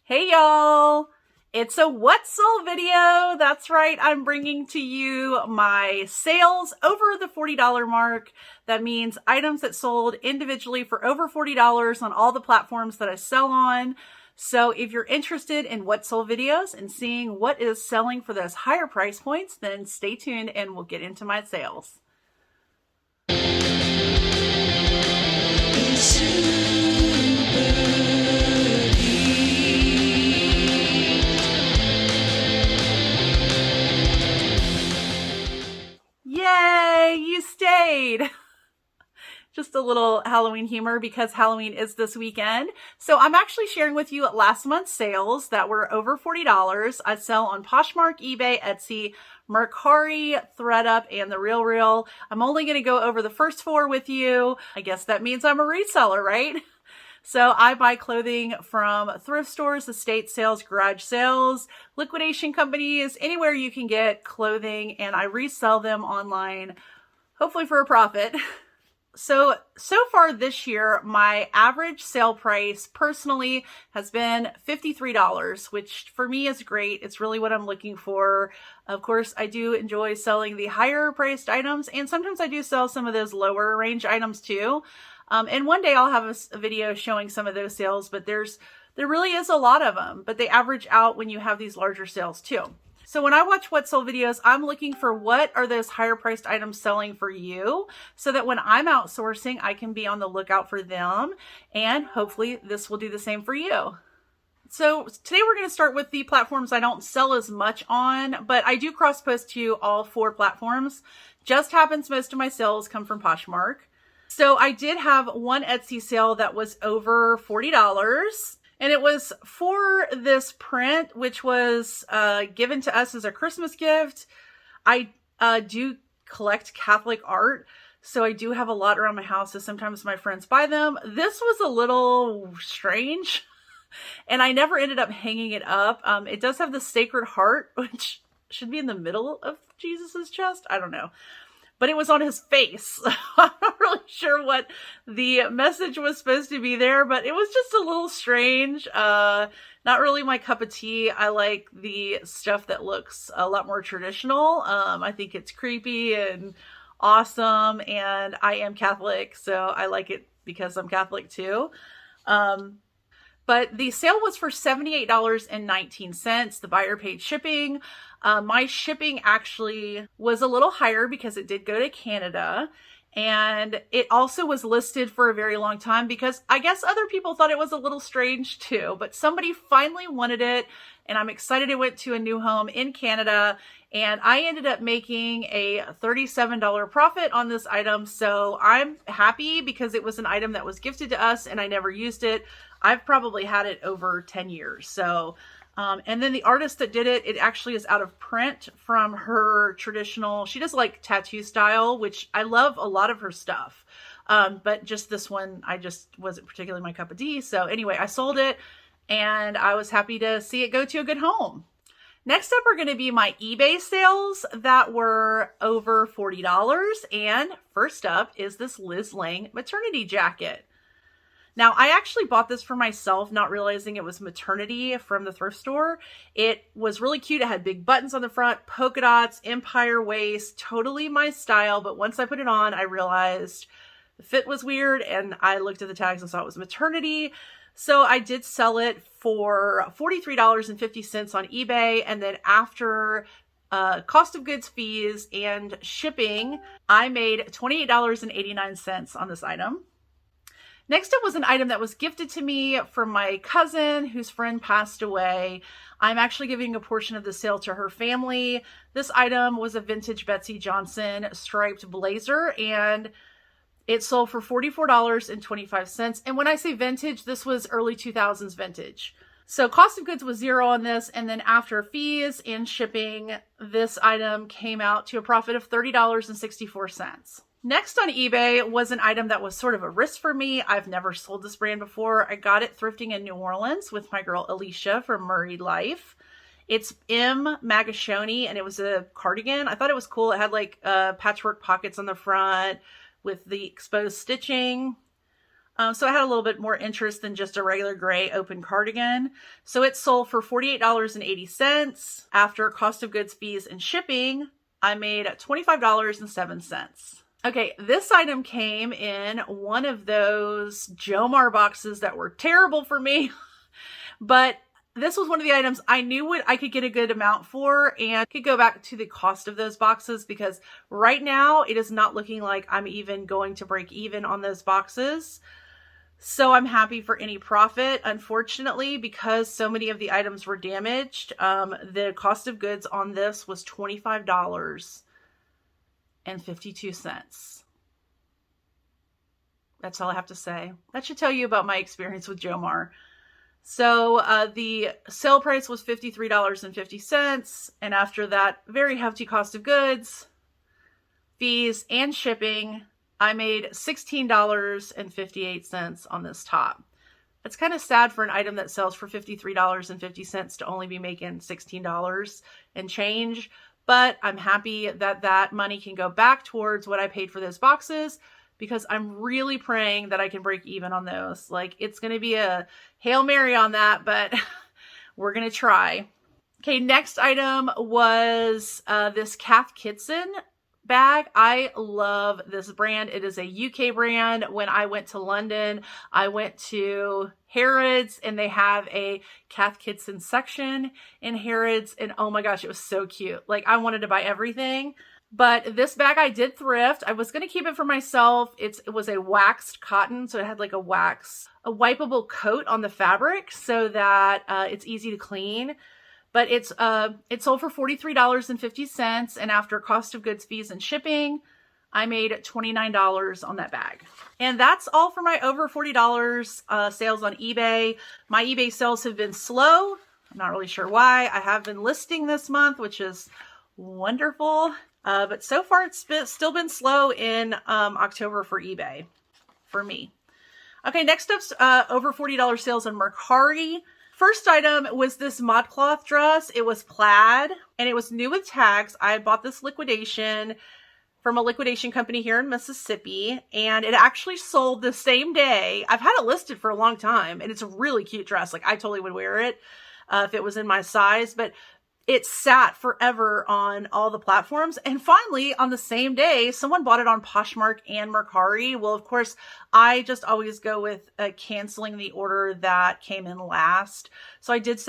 Hey y'all! It's a what sold video. That's right. I'm bringing to you my sales over the $40 mark. That means items that sold individually for over $40 on all the platforms that I sell on. So if you're interested in what sold videos and seeing what is selling for those higher price points, then stay tuned and we'll get into my sales. Yay, you stayed. Just a little Halloween humor because Halloween is this weekend. So I'm actually sharing with you last month's sales that were over $40. I sell on Poshmark, eBay, Etsy, Mercari, ThreadUp, and The RealReal. I'm only going to go over the first four with you. I guess that means I'm a reseller, right? So I buy clothing from thrift stores, estate sales, garage sales, liquidation companies, anywhere you can get clothing, and I resell them online, hopefully for a profit. So far this year, my average sale price personally has been $53, which for me is great. It's really what I'm looking for. Of course, I do enjoy selling the higher priced items, and sometimes I do sell some of those lower range items too. And one day I'll have a video showing some of those sales, but there really is a lot of them, but they average out when you have these larger sales too. So when I watch what sold videos, I'm looking for what are those higher priced items selling for you so that when I'm outsourcing, I can be on the lookout for them. And hopefully this will do the same for you. So today we're going to start with the platforms I don't sell as much on, but I do cross post to all four platforms. Just happens most of my sales come from Poshmark. So I did have one Etsy sale that was over $40. And it was for this print, which was given to us as a Christmas gift. I do collect Catholic art, so I do have a lot around my house, so sometimes my friends buy them. This was a little strange, and I never ended up hanging it up. It does have the Sacred Heart, which should be in the middle of Jesus's chest. I don't know. But it was on his face. I'm not really sure what the message was supposed to be there, but it was just a little strange. Not really my cup of tea. I like the stuff that looks a lot more traditional. I think it's creepy and awesome, and I am Catholic, so I like it because I'm Catholic too. But the sale was for $78.19. The buyer paid shipping. My shipping actually was a little higher because it did go to Canada. And it also was listed for a very long time because I guess other people thought it was a little strange too. But somebody finally wanted it, and I'm excited it went to a new home in Canada. And I ended up making a $37 profit on this item. So I'm happy because it was an item that was gifted to us and I never used it. I've probably had it over 10 years. So, and then the artist that did it, it actually is out of print from her traditional, she does like tattoo style, which I love a lot of her stuff. But just this one, I just wasn't particularly my cup of tea. So anyway, I sold it and I was happy to see it go to a good home. Next up are going to be my eBay sales that were over $40. And first up is this Liz Lang maternity jacket. Now, I actually bought this for myself, not realizing it was maternity from the thrift store. It was really cute. It had big buttons on the front, polka dots, empire waist, totally my style. But once I put it on, I realized the fit was weird, and I looked at the tags and saw it was maternity. So I did sell it for $43.50 on eBay. And then after cost of goods, fees, and shipping, I made $28.89 on this item. Next up was an item that was gifted to me from my cousin whose friend passed away. I'm actually giving a portion of the sale to her family. This item was a vintage Betsy Johnson striped blazer, and it sold for $44.25. And when I say vintage, this was early 2000s vintage. So cost of goods was $0 on this. And then after fees and shipping, this item came out to a profit of $30.64. Next on eBay was an item that was sort of a risk for me. I've never sold this brand before. I got it thrifting in New Orleans with my girl Alicia from Murray Life. It's M. Magashoni, and it was a cardigan. I thought it was cool. It had like patchwork pockets on the front with the exposed stitching. So I had a little bit more interest than just a regular gray open cardigan. So it sold for $48.80. After cost of goods, fees, and shipping, I made $25.07. Okay, this item came in one of those Jomar boxes that were terrible for me, but this was one of the items I knew what I could get a good amount for and could go back to the cost of those boxes, because right now it is not looking like I'm even going to break even on those boxes. So I'm happy for any profit. Unfortunately, because so many of the items were damaged, the cost of goods on this was $25.52. That's all I have to say. That should tell you about my experience with Jomar. So the sale price was $53.50. And after that very hefty cost of goods, fees, and shipping, I made $16.58 on this top. It's kind of sad for an item that sells for $53.50 to only be making $16 and change. But I'm happy that that money can go back towards what I paid for those boxes, because I'm really praying that I can break even on those. Like, it's going to be a Hail Mary on that, but we're going to try. Okay, next item was this Cath Kidston bag. I love this brand. It is a UK brand. When I went to London, I went to Harrods and they have a Cath Kidston section in Harrods, and oh my gosh, it was so cute. Like, I wanted to buy everything. But this bag I did thrift. I was going to keep it for myself. It was a waxed cotton, so it had like a wipeable coat on the fabric so that it's easy to clean. But it sold for $43.50, and after cost of goods, fees, and shipping, I made $29 on that bag. And that's all for my over $40 sales on eBay. My eBay sales have been slow. I'm not really sure why. I have been listing this month, which is wonderful. But so far, it's still been slow in October for eBay for me. Okay, next up's over $40 sales on Mercari. First item was this ModCloth dress. It was plaid and it was new with tags. I bought this liquidation from a liquidation company here in Mississippi, and it actually sold the same day. I've had it listed for a long time, and it's a really cute dress. Like, I totally would wear it if it was in my size, but it sat forever on all the platforms. And finally, on the same day, someone bought it on Poshmark and Mercari. Well, of course, I just always go with canceling the order that came in last. So I did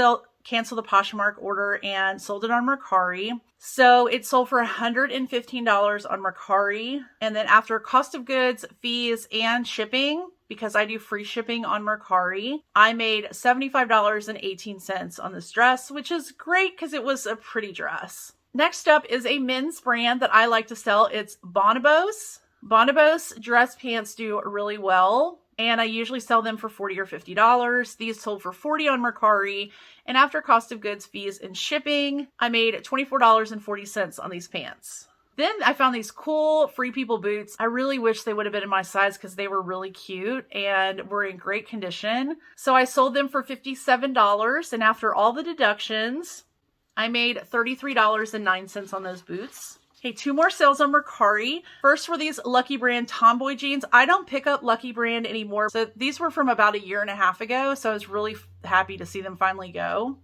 cancel the Poshmark order and sold it on Mercari. So it sold for $115 on Mercari. And then after cost of goods, fees, and shipping, because I do free shipping on Mercari, I made $75.18 on this dress, which is great because it was a pretty dress. Next up is a men's brand that I like to sell. It's Bonobos. Bonobos dress pants do really well, and I usually sell them for $40 or $50. These sold for $40 on Mercari, and after cost of goods, fees, and shipping, I made $24.40 on these pants. Then I found these cool Free People boots. I really wish they would have been in my size because they were really cute and were in great condition. So I sold them for $57, and after all the deductions, I made $33.09 on those boots. Okay, two more sales on Mercari. First were these Lucky Brand Tomboy jeans. I don't pick up Lucky Brand anymore. So these were from about 1.5 years ago. So I was really happy to see them finally go.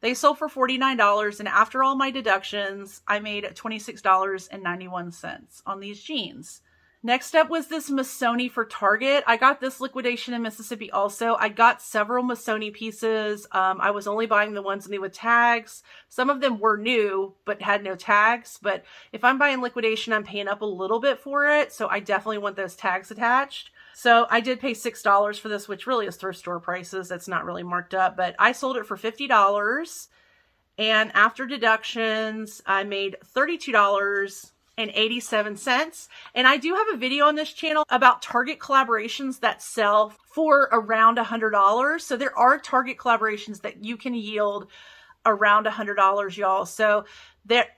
They sold for $49, and after all my deductions, I made $26.91 on these jeans. Next up was this Missoni for Target. I got this liquidation in Mississippi also. I got several Missoni pieces. I was only buying the ones new with tags. Some of them were new, but had no tags. But if I'm buying liquidation, I'm paying up a little bit for it. So I definitely want those tags attached. So I did pay $6 for this, which really is thrift store prices. That's not really marked up, but I sold it for $50. And after deductions, I made $32.87. And I do have a video on this channel about Target collaborations that sell for around $100. So there are Target collaborations that you can yield around $100, y'all. So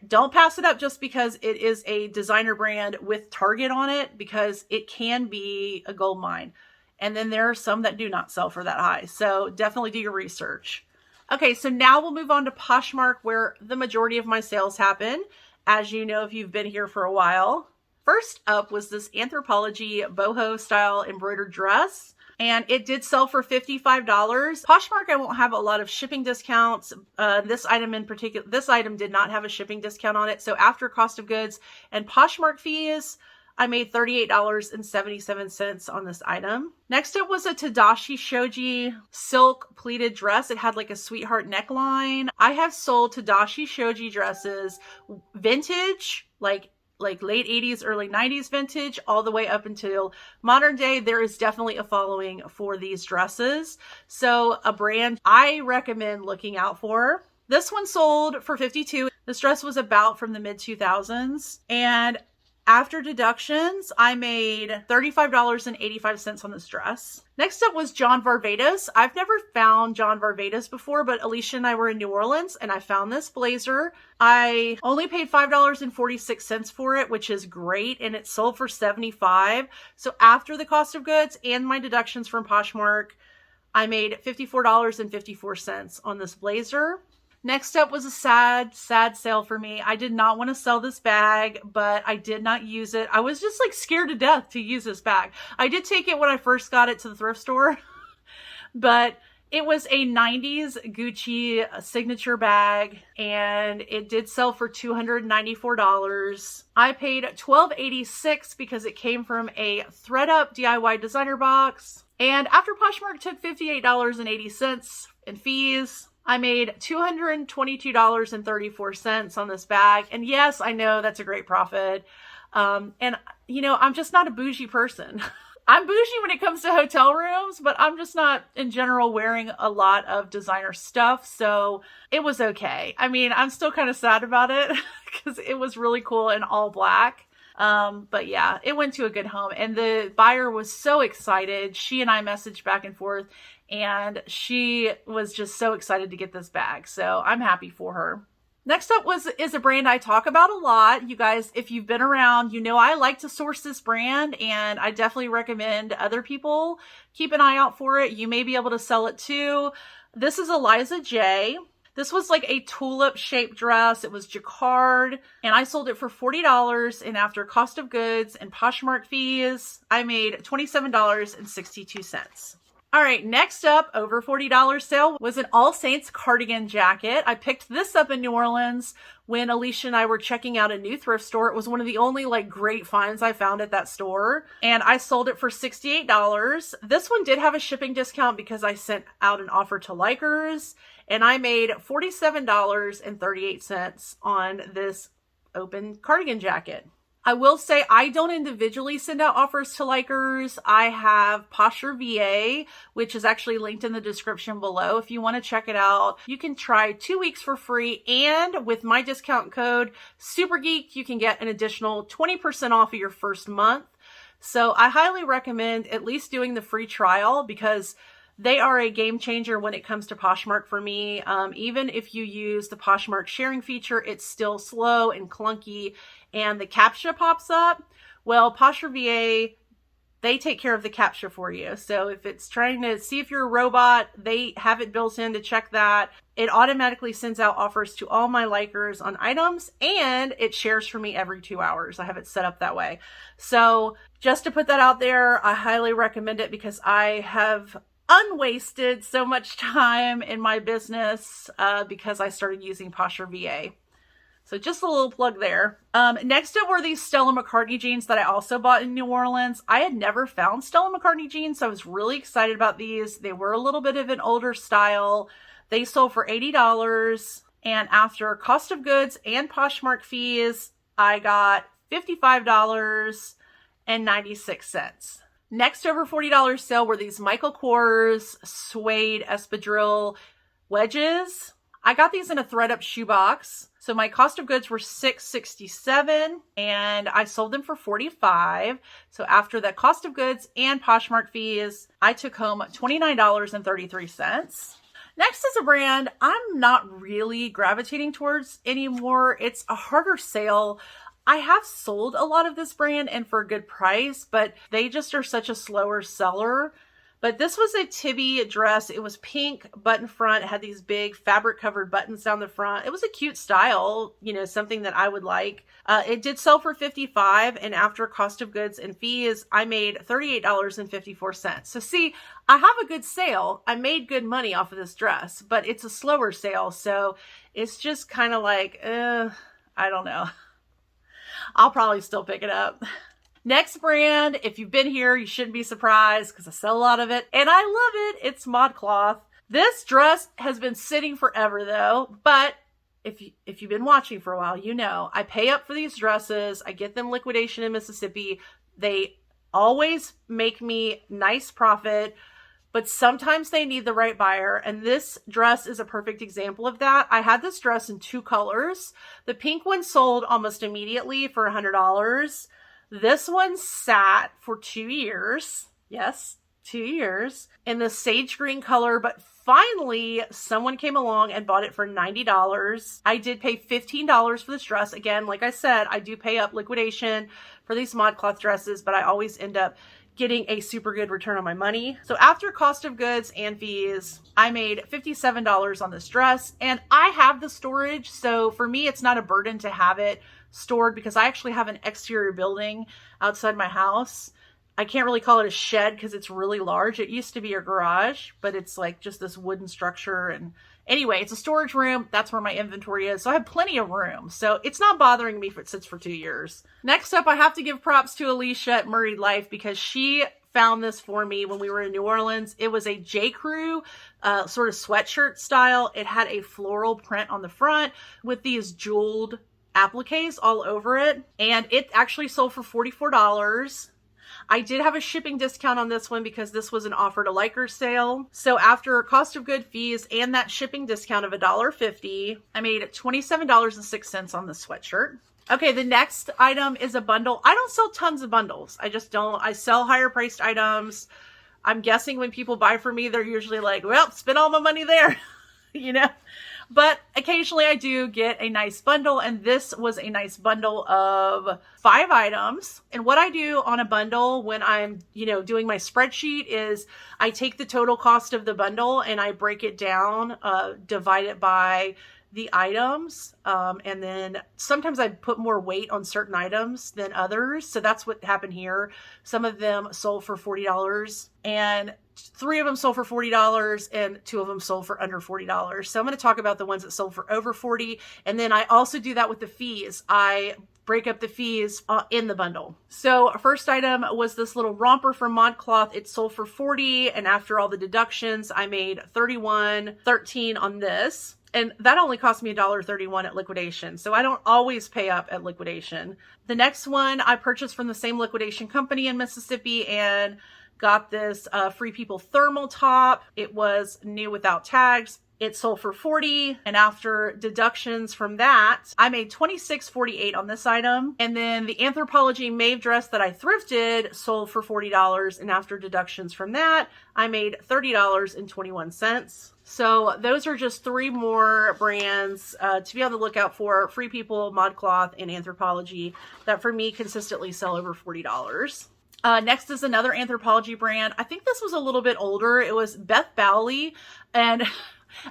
don't pass it up just because it is a designer brand with Target on it, because it can be a gold mine. And then there are some that do not sell for that high. So definitely do your research. Okay, so now we'll move on to Poshmark, where the majority of my sales happen, as you know if you've been here for a while. First up was this Anthropologie boho style embroidered dress. and it did sell for $55. Poshmark, I won't have a lot of shipping discounts. This item in particular, this item did not have a shipping discount on it. So after cost of goods and Poshmark fees, I made $38.77 on this item. Next up was a Tadashi Shoji silk pleated dress. It had like a sweetheart neckline. I have sold Tadashi Shoji dresses vintage, like late 80s, early 90s vintage, all the way up until modern day. There is definitely a following for these dresses. So a brand I recommend looking out for. This one sold for $52. This dress was about from the mid 2000s. And after deductions, I made $35.85 on this dress. Next up was John Varvatos. I've never found John Varvatos before, but Alicia and I were in New Orleans and I found this blazer. I only paid $5.46 for it, which is great, and it sold for $75. So after the cost of goods and my deductions from Poshmark, I made $54.54 on this blazer. Next up was a sad sale for me. I did not want to sell this bag, but I did not use it. I was just like scared to death to use this bag. I did take it when I first got it to the thrift store, but it was a 90s Gucci signature bag, and it did sell for $294. I paid $12.86 because it came from a ThredUp DIY designer box. And after Poshmark took $58.80 in fees, I made $222.34 on this bag. And yes, I know that's a great profit. And you know, I'm just not a bougie person. I'm bougie when it comes to hotel rooms, but I'm just not in general wearing a lot of designer stuff. So it was okay. I mean, I'm still kind of sad about it because it was really cool in all black. But yeah, it went to a good home, and the buyer was so excited. She and I messaged back and forth, and she was just so excited to get this bag. So I'm happy for her. Next up is a brand I talk about a lot. You guys, if you've been around, you know I like to source this brand, and I definitely recommend other people keep an eye out for it. You may be able to sell it too. This is Eliza J. This was like a tulip shaped dress. It was jacquard, and I sold it for $40, and after cost of goods and Poshmark fees, I made $27.62. All right, next up, over $40 sale was an All Saints cardigan jacket. I picked this up in New Orleans when Alicia and I were checking out a new thrift store. It was one of the only like great finds I found at that store, and I sold it for $68. This one did have a shipping discount because I sent out an offer to likers, and I made $47.38 on this open cardigan jacket. I will say I don't individually send out offers to likers. I have Posture VA, which is actually linked in the description below. If you want to check it out, you can try 2 weeks for free. And with my discount code Super Geeked, you can get an additional 20% off of your first month. So I highly recommend at least doing the free trial because they are a game changer when it comes to Poshmark for me. Even if you use the Poshmark sharing feature, it's still slow and clunky, and the CAPTCHA pops up. Well, Posture VA, they take care of the CAPTCHA for you. So if it's trying to see if you're a robot, they have it built in to check that. It automatically sends out offers to all my likers on items, and it shares for me every 2 hours. I have it set up that way. So just to put that out there, I highly recommend it because I have unwasted so much time in my business because I started using Posture VA. So just a little plug there. Next up were these Stella McCartney jeans that I also bought in New Orleans. I had never found Stella McCartney jeans, so I was really excited about these. They were a little bit of an older style. They sold for $80, and after cost of goods and Poshmark fees, I got $55.96. Next over $40 sale were these Michael Kors suede espadrille wedges. I got these in a ThredUp shoebox. So my cost of goods were $667, and I sold them for $45. So after the cost of goods and Poshmark fees, I took home $29.33. Next is a brand I'm not really gravitating towards anymore. It's a harder sale. I have sold a lot of this brand and for a good price, but they just are such a slower seller But this was a Tibby dress. It was pink button front. It had these big fabric covered buttons down the front. It was a cute style, something that I would like. It did sell for $55, and after cost of goods and fees, I made $38.54. So see, I have a good sale. I made good money off of this dress, but it's a slower sale. So it's just kind of like, I don't know. I'll probably still pick it up. Next brand, if you've been here, you shouldn't be surprised because I sell a lot of it and I love it. It's ModCloth. This dress has been sitting forever though, but if you've been watching for a while, I pay up for these dresses. I get them liquidation in Mississippi. They always make me nice profit, but sometimes they need the right buyer. And this dress is a perfect example of that. I had this dress in 2 colors. The pink one sold almost immediately for $100. This one sat for 2 years. Yes, 2 years in the sage green color, but finally someone came along and bought it for $90. I did pay $15 for this dress. Again, like I said, I do pay up liquidation for these ModCloth dresses, but I always end up getting a super good return on my money. So after cost of goods and fees, I made $57 on this dress, and I have the storage. So for me, it's not a burden to have it stored because I actually have an exterior building outside my house. I can't really call it a shed because it's really large. It used to be a garage, but it's like just this wooden structure. And anyway, it's a storage room. That's where my inventory is. So I have plenty of room. So it's not bothering me if it sits for 2 years. Next up, I have to give props to Alicia at Murray Life because she found this for me when we were in New Orleans. It was a J. Crew sort of sweatshirt style. It had a floral print on the front with these jeweled appliques all over it. And it actually sold for $44. I did have a shipping discount on this one because this was an offer to liker sale. So after cost of good fees and that shipping discount of $1.50, I made $27.06 on this sweatshirt. Okay, the next item is a bundle. I don't sell tons of bundles. I just don't. I sell higher priced items. I'm guessing when people buy from me, they're usually like, well, spend all my money there, But occasionally I do get a nice bundle, and this was a nice bundle of 5 items. And what I do on a bundle when I'm, doing my spreadsheet is I take the total cost of the bundle and I break it down, divide it by the items. And then sometimes I put more weight on certain items than others. So that's what happened here. Some of them sold for $40 and 3 of them sold for $40 and 2 of them sold for under $40. So I'm going to talk about the ones that sold for over $40. And then I also do that with the fees. I break up the fees in the bundle. So first item was this little romper from ModCloth. It sold for $40. And after all the deductions, I made $31.13 on this. And that only cost me $1.31 at liquidation. So I don't always pay up at liquidation. The next one I purchased from the same liquidation company in Mississippi and got this Free People thermal top. It was new without tags. It sold for $40. And after deductions from that, I made $26.48 on this item. And then the Anthropologie Maeve dress that I thrifted sold for $40. And after deductions from that, I made $30.21. So those are just 3 more brands to be on the lookout for: Free People, ModCloth, and Anthropologie, that for me consistently sell over $40. Next is another Anthropologie brand. I think this was a little bit older. It was Beth Bowley. And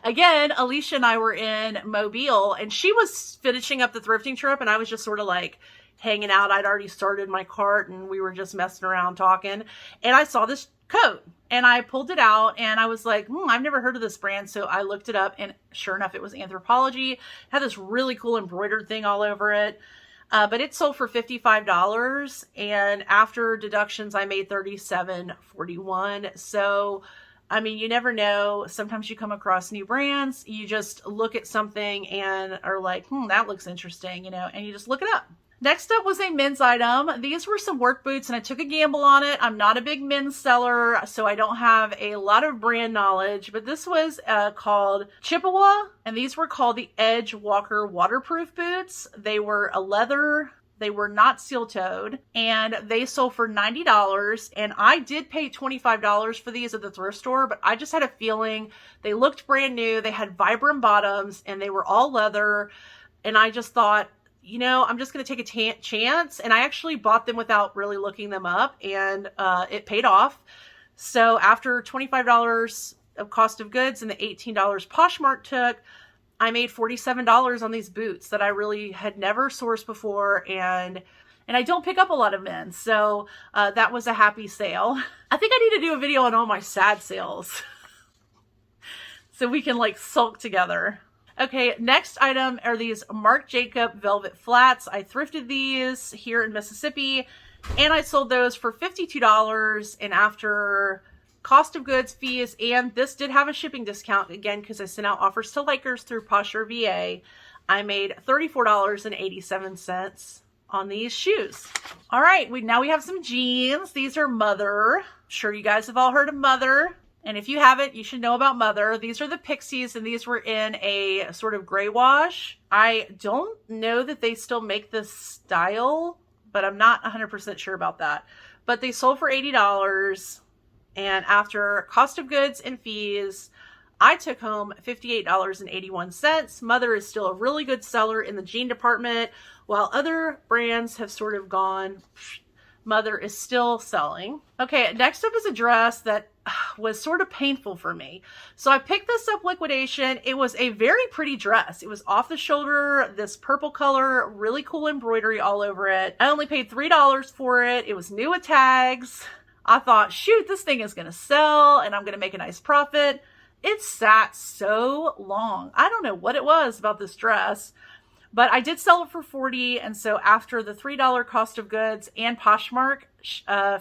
again, Alicia and I were in Mobile, and she was finishing up the thrifting trip, and I was just sort of like hanging out. I'd already started my cart, and we were just messing around talking. And I saw this coat, and I pulled it out, and I was like, I've never heard of this brand. So I looked it up, and sure enough, it was Anthropologie. It had this really cool embroidered thing all over it. But it sold for $55, and after deductions, I made $37.41. So, I mean, you never know. Sometimes you come across new brands. You just look at something and are like, that looks interesting, and you just look it up. Next up was a men's item. These were some work boots, and I took a gamble on it. I'm not a big men's seller, so I don't have a lot of brand knowledge, but this was called Chippewa, and these were called the Edge Walker waterproof boots. They were a leather. They were not steel-toed, and they sold for $90, and I did pay $25 for these at the thrift store, but I just had a feeling they looked brand new. They had Vibram bottoms, and they were all leather, and I just thought, I'm just going to take a chance. And I actually bought them without really looking them up, and it paid off. So after $25 of cost of goods and the $18 Poshmark took, I made $47 on these boots that I really had never sourced before, and I don't pick up a lot of men's, so that was a happy sale. I think I need to do a video on all my sad sales so we can like sulk together. Okay, next item are these Marc Jacob velvet flats. I thrifted these here in Mississippi, and I sold those for $52, and after cost of goods, fees, and this did have a shipping discount again because I sent out offers to likers through Poshmark VA. I made $34.87 on these shoes. All right, now we have some jeans. These are Mother. I'm sure you guys have all heard of Mother. And if you haven't, you should know about Mother. These are the Pixies, and these were in a sort of gray wash. I don't know that they still make this style, but I'm not 100% sure about that. But they sold for $80. And after cost of goods and fees, I took home $58.81. Mother is still a really good seller in the jean department. While other brands have sort of gone, Mother is still selling. Okay, next up is a dress that was sort of painful for me. So I picked this up liquidation. It was a very pretty dress. It was off the shoulder, this purple color, really cool embroidery all over it. I only paid $3 for it. It was new with tags. I thought, shoot, this thing is going to sell and I'm going to make a nice profit. It sat so long. I don't know what it was about this dress, but I did sell it for $40. And so after the $3 cost of goods and Poshmark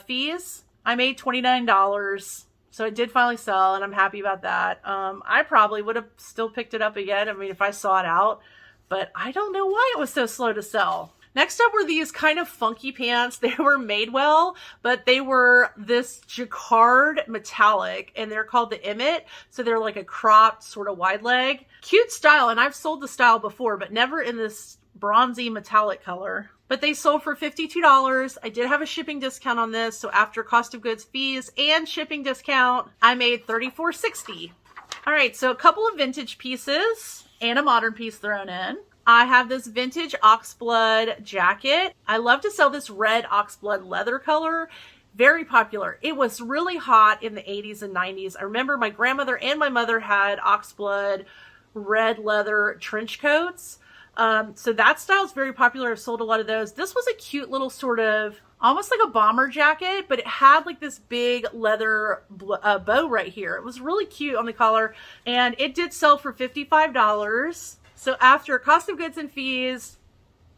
fees, I made $29. So it did finally sell, and I'm happy about that. I probably would have still picked it up again. I mean, if I saw it out, but I don't know why it was so slow to sell. Next up were these kind of funky pants. They were made well, but they were this jacquard metallic, and they're called the Emmett. So they're like a cropped sort of wide leg. Cute style, and I've sold the style before, but never in this bronzy metallic color. But they sold for $52. I did have a shipping discount on this, so after cost of goods, fees, and shipping discount, I made $34.60. All right, so a couple of vintage pieces and a modern piece thrown in. I have this vintage oxblood jacket. I love to sell this red oxblood leather color. Very popular. It was really hot in the 80s and 90s. I remember my grandmother and my mother had oxblood red leather trench coats. So that style is very popular. I've sold a lot of those. This was a cute little sort of, almost like a bomber jacket, but it had like this big leather bow right here. It was really cute on the collar, and it did sell for $55. So after cost of goods and fees,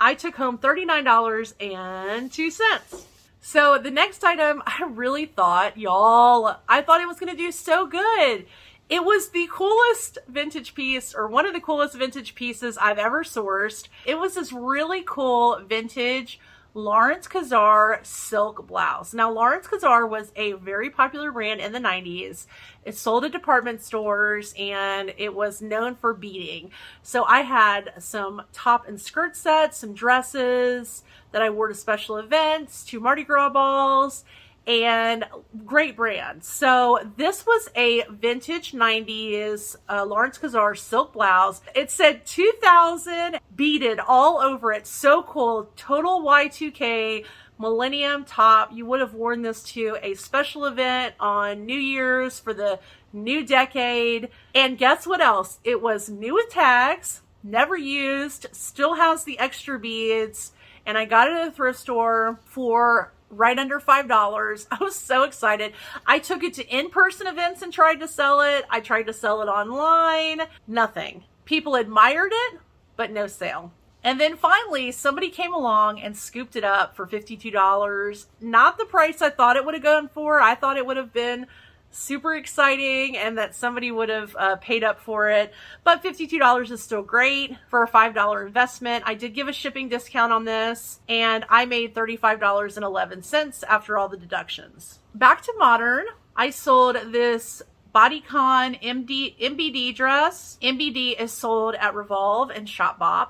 I took home $39.02. So the next item, I really thought, y'all, I thought it was going to do so good. It was the coolest vintage piece, or one of the coolest vintage pieces I've ever sourced. It was this really cool vintage Lawrence Kazar silk blouse. Now, Lawrence Kazar was a very popular brand in the 90s. It sold at department stores, and it was known for beading. So I had some top and skirt sets, some dresses that I wore to special events, to Mardi Gras balls, and great brands. So this was a vintage 90s Lawrence Kazar silk blouse. It said 2000 beaded all over it. So cool. Total Y2K millennium top. You would have worn this to a special event on New Year's for the new decade. And guess what else? It was new with tags, never used, still has the extra beads. And I got it at a thrift store for right under $5. I was so excited. I took it to in-person events and tried to sell it. I tried to sell it online. Nothing. People admired it, but no sale. And then finally, somebody came along and scooped it up for $52. Not the price I thought it would have gone for. I thought it would have been super exciting and that somebody would have paid up for it. But $52 is still great for a $5 investment. I did give a shipping discount on this, and I made $35.11 after all the deductions. Back to modern. I sold this bodycon MBD dress. MBD is sold at Revolve and Shopbop,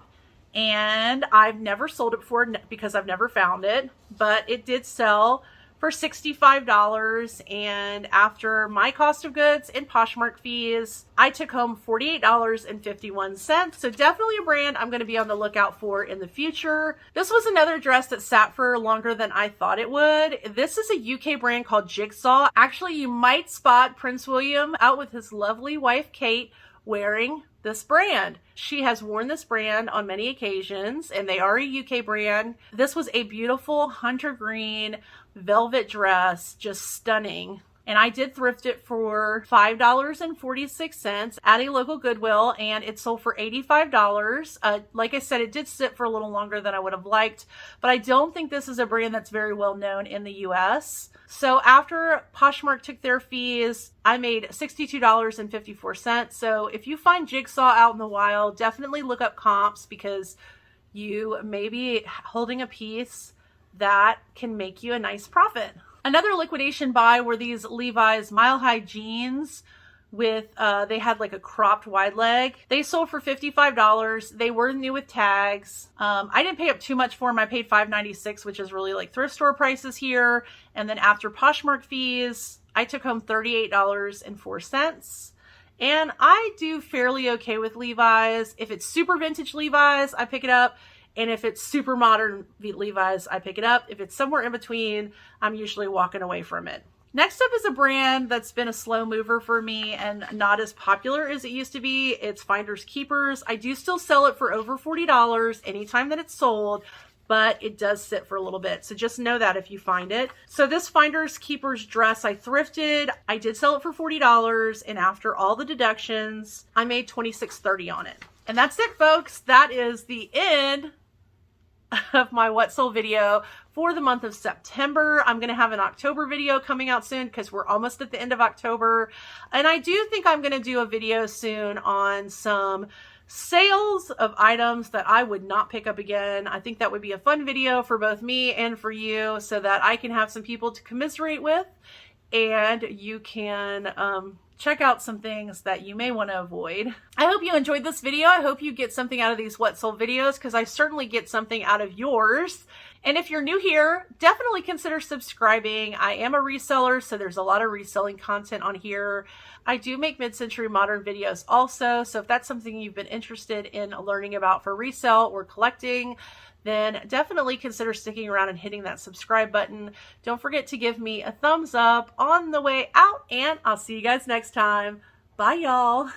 and I've never sold it before because I've never found it, but it did sell for $65, and after my cost of goods and Poshmark fees, I took home $48.51. So definitely a brand I'm going to be on the lookout for in the future. This was another dress that sat for longer than I thought it would. This is a UK brand called Jigsaw. Actually, you might spot Prince William out with his lovely wife Kate wearing this brand. She has worn this brand on many occasions, and they are a UK brand. This was a beautiful hunter green velvet dress, just stunning. And I did thrift it for $5.46 at a local Goodwill, and it sold for $85. Like I said, it did sit for a little longer than I would have liked, but I don't think this is a brand that's very well known in the US. So after Poshmark took their fees, I made $62.54. So if you find Jigsaw out in the wild, definitely look up comps, because you may be holding a piece that can make you a nice profit. Another liquidation buy were these Levi's Mile High jeans with, they had like a cropped wide leg. They sold for $55. They were new with tags. I didn't pay up too much for them. I paid $5.96, which is really like thrift store prices here. And then after Poshmark fees, I took home $38.04. And I do fairly okay with Levi's. If it's super vintage Levi's, I pick it up. And if it's super modern Levi's, I pick it up. If it's somewhere in between, I'm usually walking away from it. Next up is a brand that's been a slow mover for me and not as popular as it used to be. It's Finders Keepers. I do still sell it for over $40 anytime that it's sold, but it does sit for a little bit. So just know that if you find it. So this Finders Keepers dress I thrifted. I did sell it for $40, and after all the deductions, I made $26.30 on it. And that's it, folks. That is the end of my what sold video for the month of September. I'm going to have an October video coming out soon because we're almost at the end of October. And I do think I'm going to do a video soon on some sales of items that I would not pick up again. I think that would be a fun video for both me and for you, so that I can have some people to commiserate with, and you can check out some things that you may want to avoid. I hope you enjoyed this video. I hope you get something out of these what sold videos, because I certainly get something out of yours. And if you're new here, definitely consider subscribing. I am a reseller, so there's a lot of reselling content on here. I do make mid-century modern videos also, so if that's something you've been interested in learning about for resale or collecting, then definitely consider sticking around and hitting that subscribe button. Don't forget to give me a thumbs up on the way out, and I'll see you guys next time. Bye, y'all.